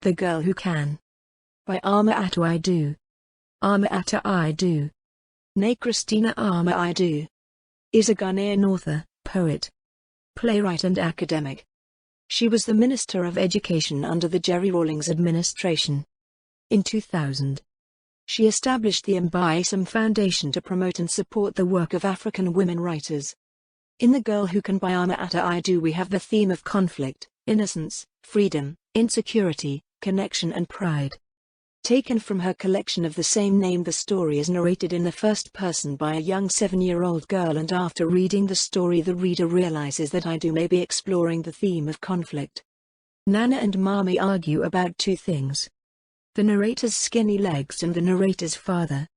The Girl Who Can. By Ama Ata Aidoo. Ama Ata Aidoo. Née Christina Ama Aidoo is a Ghanaian author, poet, playwright and academic. She was the Minister of Education under the Jerry Rawlings administration. In 2000, she established the Mbism Foundation to promote and support the work of African women writers. In The Girl Who Can by Ama Ata Aidoo we have the theme of conflict, innocence, freedom, insecurity, connection and pride. Taken from her collection of the same name, the story is narrated in the first person by a young 7-year-old girl, and after reading the story the reader realizes that Aidoo may be exploring the theme of conflict. Nana and Mami argue about two things: the narrator's skinny legs and the narrator's father.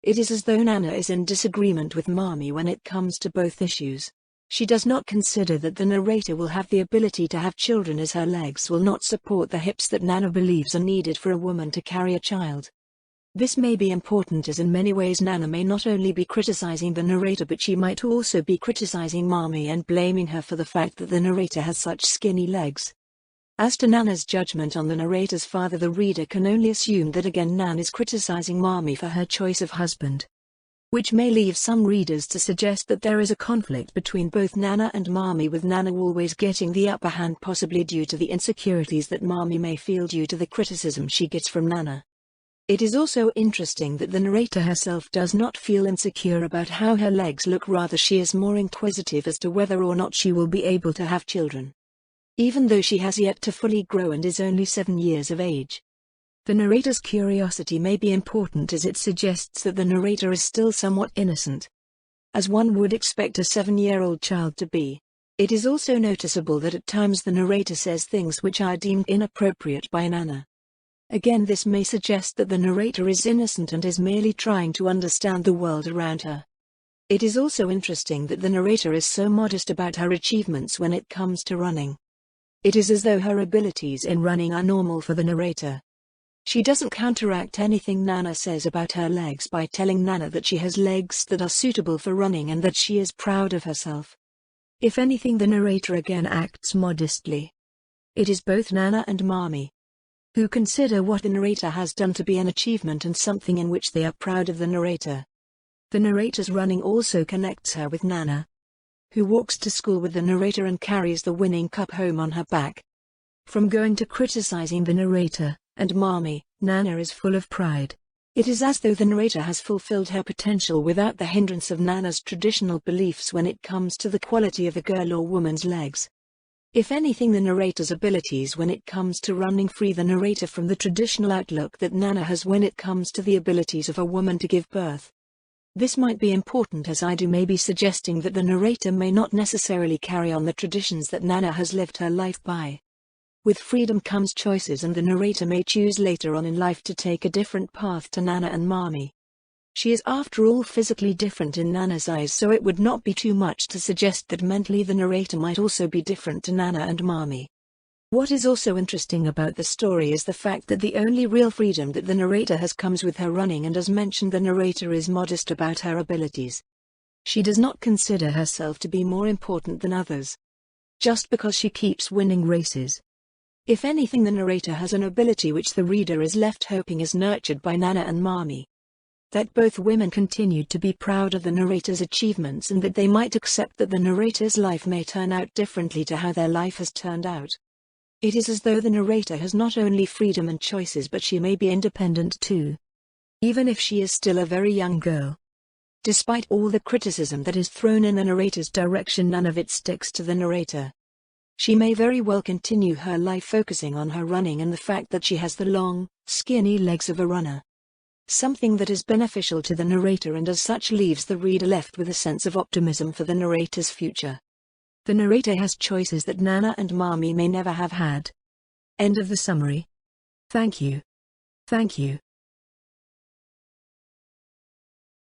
It is as though Nana is in disagreement with Mami when it comes to both issues. She does not consider that the narrator will have the ability to have children, as her legs will not support the hips that Nana believes are needed for a woman to carry a child. This may be important, as in many ways Nana may not only be criticizing the narrator but she might also be criticizing Mami and blaming her for the fact that the narrator has such skinny legs. As to Nana's judgment on the narrator's father, the reader can only assume that again Nana is criticizing Mami for her choice of husband, which may leave some readers to suggest that there is a conflict between both Nana and Mami, with Nana always getting the upper hand, possibly due to the insecurities that Mami may feel due to the criticism she gets from Nana. It is also interesting that the narrator herself does not feel insecure about how her legs look, rather she is more inquisitive as to whether or not she will be able to have children, even though she has yet to fully grow and is only 7 years of age. The narrator's curiosity may be important, as it suggests that the narrator is still somewhat innocent, as one would expect a 7-year-old child to be. It is also noticeable that at times the narrator says things which are deemed inappropriate by Nana. Again, this may suggest that the narrator is innocent and is merely trying to understand the world around her. It is also interesting that the narrator is so modest about her achievements when it comes to running. It is as though her abilities in running are normal for the narrator. She doesn't counteract anything Nana says about her legs by telling Nana that she has legs that are suitable for running and that she is proud of herself. If anything, the narrator again acts modestly. It is both Nana and Mami who consider what the narrator has done to be an achievement and something in which they are proud of the narrator. The narrator's running also connects her with Nana, who walks to school with the narrator and carries the winning cup home on her back. From going to criticizing the narrator and Mami, Nana is full of pride. It is as though the narrator has fulfilled her potential without the hindrance of Nana's traditional beliefs when it comes to the quality of a girl or woman's legs. If anything, the narrator's abilities when it comes to running free the narrator from the traditional outlook that Nana has when it comes to the abilities of a woman to give birth. This might be important, as Aidoo may be suggesting that the narrator may not necessarily carry on the traditions that Nana has lived her life by. With freedom comes choices, and the narrator may choose later on in life to take a different path to Nana and Mami. She is after all physically different in Nana's eyes, so it would not be too much to suggest that mentally the narrator might also be different to Nana and Mami. What is also interesting about the story is the fact that the only real freedom that the narrator has comes with her running, and as mentioned, the narrator is modest about her abilities. She does not consider herself to be more important than others just because she keeps winning races. If anything, the narrator has an ability which the reader is left hoping is nurtured by Nana and Mami. That both women continued to be proud of the narrator's achievements, and that they might accept that the narrator's life may turn out differently to how their life has turned out. It is as though the narrator has not only freedom and choices, but she may be independent too, even if she is still a very young girl. Despite all the criticism that is thrown in the narrator's direction, none of it sticks to the narrator. She may very well continue her life focusing on her running and the fact that she has the long, skinny legs of a runner. Something that is beneficial to the narrator, and as such leaves the reader left with a sense of optimism for the narrator's future. The narrator has choices that Nana and Mami may never have had. End of the summary. Thank you. Thank you.